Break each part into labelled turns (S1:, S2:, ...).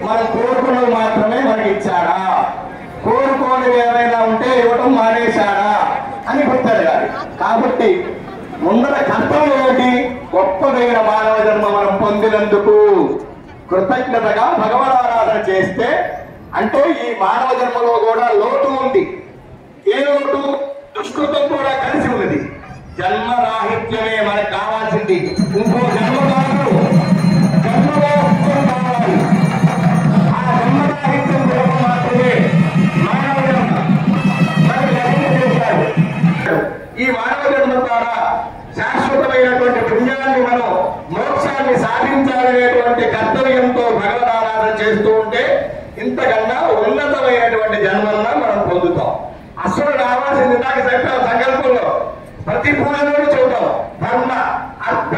S1: మన కోరుకున్నవి మాత్రమే మనకి ఇచ్చాడా, కోరుకోనివి ఏమైనా ఉంటే ఇవ్వటం మానేశాడా అని గుర్తాడు గారు. కాబట్టి ముందర కర్తవ్యం ఏంటి? గొప్పదైన మానవ జన్మ మనం పొందినందుకు కృతజ్ఞతగా భగవదారాధన చేస్తే, అంటే ఈ మానవ జన్మలో కూడా లోటు ఉంది. ఏ లోటు? దుష్కృతం కూడా కలిసి ఉన్నది. జన్మ రాహిత్యమే మనకు కావాల్సింది. ఇంకో జన్మ కాదు, జన్మరాహిత్యం కావాలి. ఆ జన్మరాహిత్యం జన్మ మాత్రమే మానవ జన్మ మనకు లభించేశారు. ఈ మానవ జన్మ ద్వారా శాశ్వతమైనటువంటి పుణ్యాన్ని మనం మోక్షాన్ని సాధించాలనేటువంటి కర్తవ్యంతో భగవదారాధన చేస్తూ ఉంటే ఇంతకన్నా ఉన్నతమైనటువంటి జన్మన్నా మనం పొందుతాం. అసలు రావాల్సింది నాకు చెప్పాం సంకల్పంలో, ప్రతి పూజలోనూ చూద్దాం ధర్మ అర్థ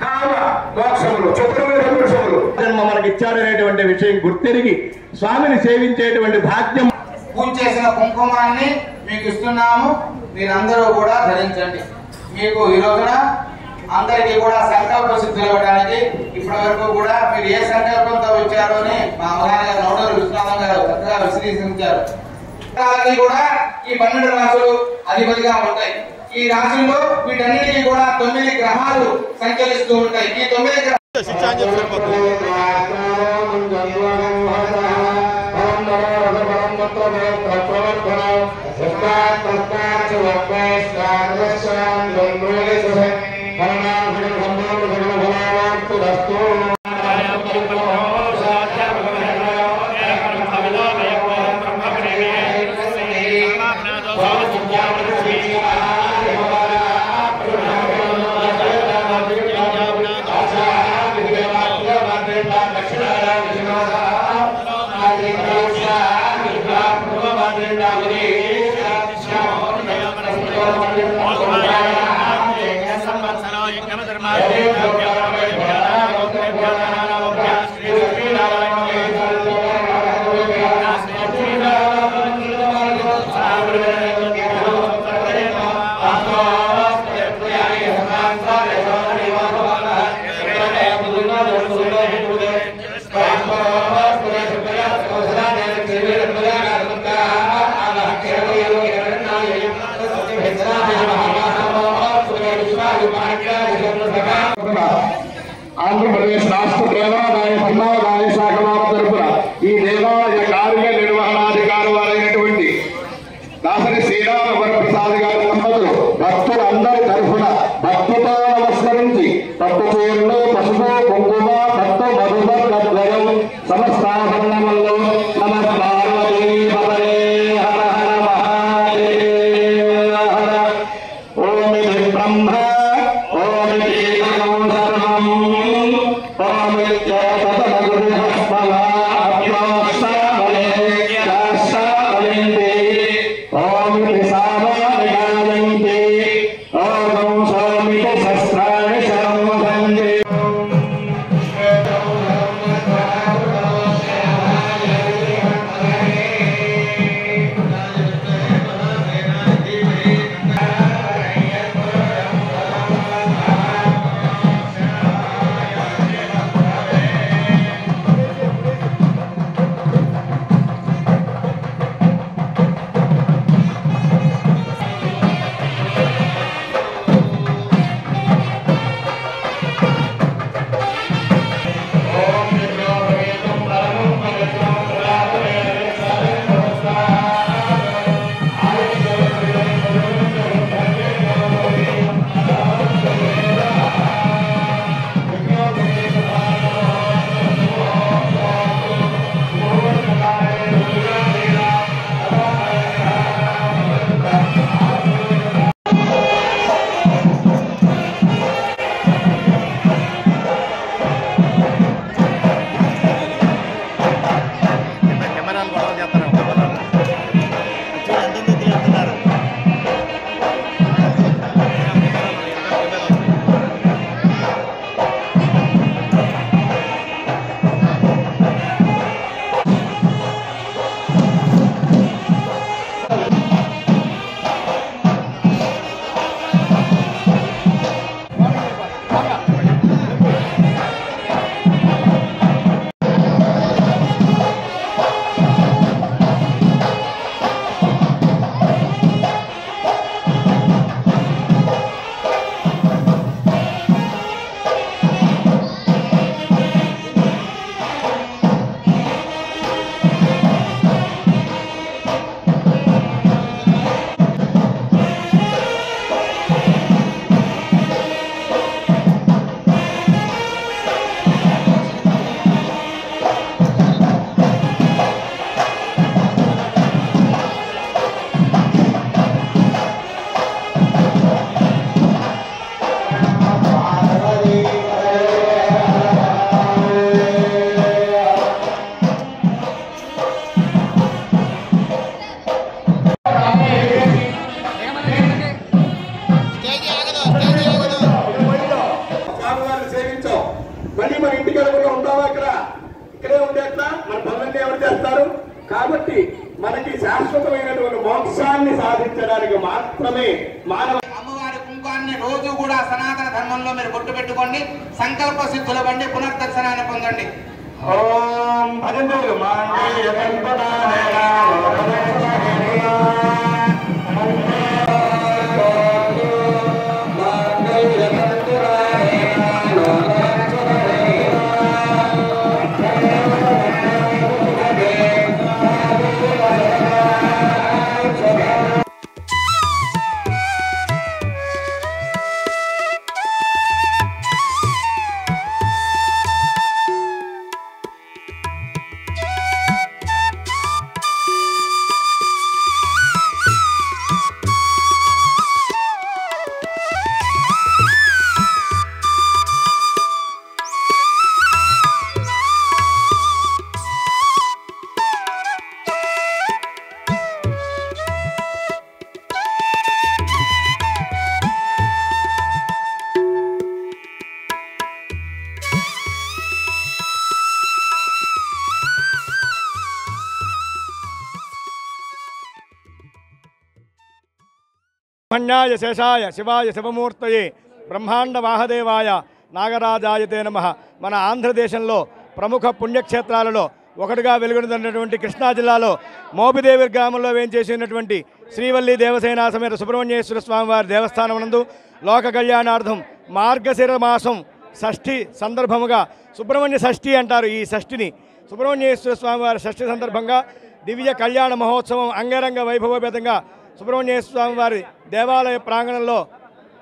S1: కామ మోక్షములు చతుర్వేద పురుషములు జన్మ మనకి ఇచ్చాడనేటువంటి విషయం గుర్తెరిగి స్వామిని సేవించేటువంటి భాగ్యం.
S2: పూజ చేసిన కుంకుమాన్ని మీకు ఇస్తున్నాము, మీరందరూ కూడా ధరించండి. మీకు ఈ రోజున అందరికీ కూడా సంకల్ప సిద్ధులు ఇవ్వడానికి ఇప్పటి వరకు కూడా మీరు ఏ సంకల్పంతో వచ్చారో అని మా అమ్మగారి గారు నోడూరు విశ్వనాథం గారు చక్కగా విశ్లేషించారు. కూడా ఈ 12 రాశులు అధిపతిగా ఉంటాయి. ఈ రాశుల్లో వీటన్నిటికీ కూడా 9 గ్రహాలు సంచరిస్తూ ఉంటాయి. ఈ 9 గ్రహాలు
S1: ఆంధ్రప్రదేశ్ రాష్ట్ర దేవాదాయ ధర్మాదాయ శాఖ వారి తరఫున ఈ దేవాలయ కార్యనిర్వహణాధికారి వారైనటువంటి దాసరి శ్రీరామ వరప్రసాద్ గారి దంపతులు భక్తులందరి తరఫున భక్తితో నమస్కరించి పట్టు చీరలు, పసుపు, కుంకుమ, పట్టు మధుమద్వయం సమస్తాభరణములు నమస్కారం. హర హర మహాదేవ హర. ఓం బ్రహ్మ ఓం కాబట్టి మనకి శాశ్వతమైనటువంటి మోక్షాన్ని సాధించడానికి మాత్రమే మానవ
S2: అమ్మవారి కుంకుమాన్ని రోజు కూడా సనాతన ధర్మంలో మీరు గుర్తు పెట్టుకోండి. సంకల్ప సిద్ధుల బండి పునర్దర్శనాన్ని పొందండి.
S1: ఓం భజంతులు
S3: బ్రహ్మణ్యాయ శేషాయ శివాయ శివమూర్తయే బ్రహ్మాండ వాహదేవాయ నాగరాజాయతే నమః. మన ఆంధ్రదేశంలో ప్రముఖ పుణ్యక్షేత్రాలలో ఒకటిగా వెలుగొందుతున్నటువంటి కృష్ణా జిల్లాలో మోపిదేవి గ్రామంలో వేంచేసినటువంటి శ్రీవల్లి దేవసేన సమేత సుబ్రహ్మణ్యేశ్వర స్వామివారి దేవస్థానం నందు లోక కళ్యాణార్థం మార్గశిర మాసం షష్ఠి సందర్భముగా సుబ్రహ్మణ్య షష్ఠి అంటారు. ఈ షష్ఠిని సుబ్రహ్మణ్యేశ్వర స్వామివారి షష్ఠి సందర్భంగా దివ్య కళ్యాణ మహోత్సవం అంగరంగ వైభవపేతంగా సుబ్రహ్మణ్యేశ్వర స్వామివారి దేవాలయ ప్రాంగణంలో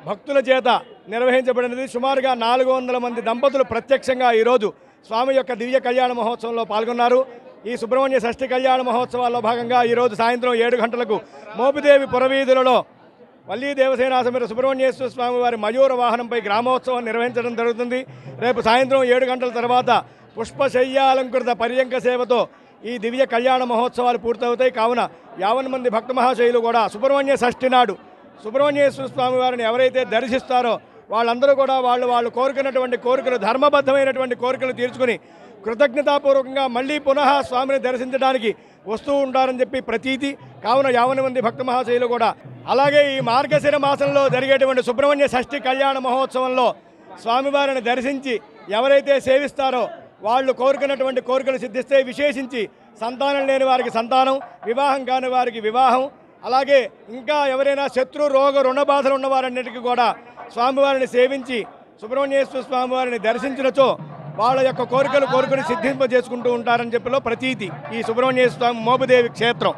S3: భక్తుల చేత నిర్వహించబడినది. సుమారుగా 400 మంది దంపతులు ప్రత్యక్షంగా ఈరోజు స్వామి యొక్క దివ్య కళ్యాణ మహోత్సవంలో పాల్గొన్నారు. ఈ సుబ్రహ్మణ్య షష్ఠి కళ్యాణ మహోత్సవాల్లో భాగంగా ఈరోజు సాయంత్రం 7 గంటలకు మోపిదేవి పురవీధులలో వల్లీ దేవసేన సమేత సుబ్రహ్మణ్యేశ్వర స్వామివారి మయూర వాహనంపై గ్రామోత్సవం నిర్వహించడం జరుగుతుంది. రేపు సాయంత్రం 7 గంటల తర్వాత పుష్పశయ్యాలంకృత పర్యంక సేవతో ఈ దివ్య కళ్యాణ మహోత్సవాలు పూర్తవుతాయి. కావున 50 మంది భక్త మహాశయులు కూడా సుబ్రహ్మణ్య షష్ఠి నాడు సుబ్రహ్మణ్యేశ్వర స్వామి వారిని ఎవరైతే దర్శిస్తారో వాళ్ళందరూ కూడా వాళ్ళు కోరుకున్నటువంటి కోరికలు ధర్మబద్ధమైనటువంటి కోరికలు తీర్చుకుని కృతజ్ఞతాపూర్వకంగా మళ్ళీ పునః స్వామిని దర్శించడానికి వస్తూ ఉంటారని చెప్పి ప్రతీతి. కావున 50 మంది భక్త మహాశయులు కూడా అలాగే ఈ మార్గశిర మాసంలో జరిగేటువంటి సుబ్రహ్మణ్య షష్ఠి కళ్యాణ మహోత్సవంలో స్వామివారిని దర్శించి ఎవరైతే సేవిస్తారో వాళ్ళు కోరుకున్నటువంటి కోరికలు సిద్ధిస్తే, విశేషించి సంతానం లేని వారికి సంతానం, వివాహం కాని వారికి వివాహం, అలాగే ఇంకా ఎవరైనా శత్రు రోగ రుణ బాధలు ఉన్నవారన్నిటికీ కూడా స్వామివారిని సేవించి సుబ్రహ్మణ్యేశ్వర స్వామివారిని దర్శించినచో వాళ్ళ యొక్క కోరికలు సిద్ధింపజేసుకుంటూ ఉంటారని చెప్పిలో ప్రతీతి ఈ సుబ్రహ్మణ్యేశ్వర స్వామి మోపిదేవి క్షేత్రం.